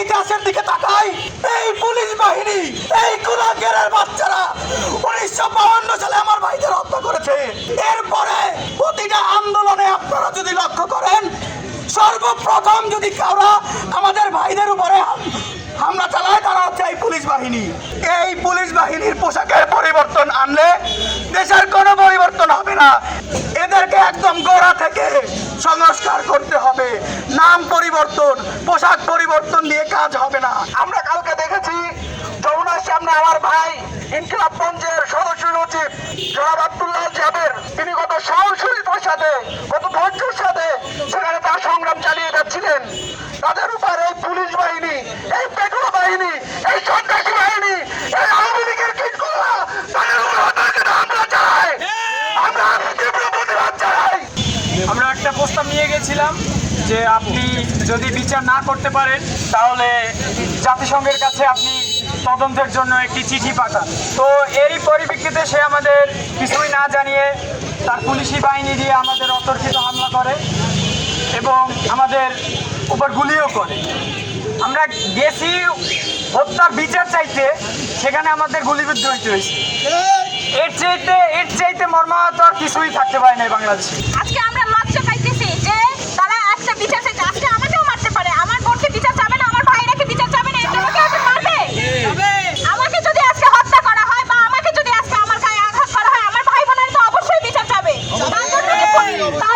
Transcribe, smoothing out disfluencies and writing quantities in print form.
ইতিহাসের দিকে তাকাই, এই পুলিশ বাহিনী, এই কুলাঙ্গারের বাচ্চারা 1952 সালে আমার ভাইদের হত্যা করেছে। এরপরে প্রতিটা আন্দোলনে আপনারা যদি লক্ষ্য করেন, সর্বপ্রথম যদি কারা আমাদের ভাইদের উপরে হামলা চালায় তারা হচ্ছে এই পুলিশ বাহিনী। এই পুলিশ বাহিনীর পোশাকের পরিবর্তন আনলে দেশের কোনো পরিবর্তন হবে না। এদেরকে একদম গোড়া থেকে সংস্কার করতে হবে। নাম পরিবর্তন, পোশাক পরিবর্তন দিয়ে কাজ হবে না। আমরা কালকে দেখেছি যমুনার সামনে আমার ভাই ইনকিলাব মঞ্চের সদস্য সচিব জনাব আব্দুল্লাহ জাবের, তিনি কত সাহসিকতার সাথে, কত ধৈর্যের সাথে সেখানে তার সংগ্রাম চালিয়ে যাচ্ছিলেন। তাদের উপর এই পুলিশ বাহিনী, এই পেট্রোল বাহিনী, এই সন্ত্রাসী বাহিনী, এই আওয়ামী লীগের কিটগুলা তাদের উপর হামলা চালায়। আমরা তীব্র প্রতিবাদ জানাই। আমরা একটা প্রস্তাব নিয়ে গেছিলাম যে আপনি যদি বিচার না করতে পারেন তাহলে জাতিসংঘের কাছে আপনি তদন্তের জন্য একটি চিঠি পাঠান। তো এরই পরিপ্রেক্ষিতে সে আমাদের কিছুই না জানিয়ে তার পুলিশি বাহিনী দিয়ে আমাদের অতর্কিত হামলা করে এবং আমাদের উপর গুলিও করে। আমরা গেছি হত্যার বিচার চাইতে, সেখানে আমাদের গুলিবিদ্ধ হইতে হয়েছে। এর চাইতে মর্মাহত আর কিছুই থাকতে পারে না বাংলাদেশে। আজকে আমরা লজ্জা পাইতেছি যে তারা একটা বিচার চাইছে। আজকে আমাকেও মারতে পারে, আমার বোনকে বিচার চাবে না, আমার ভাইরাকে বিচার চাবে না, এটা আমাকে আজকে মারবে। আমাকে যদি আজকে হত্যা করা হয় বা আমাকে যদি আজকে আমার গায়ে আঘাত করা হয়, আমার ভাই বোনের তো অবশ্যই বিচার চাবে। তার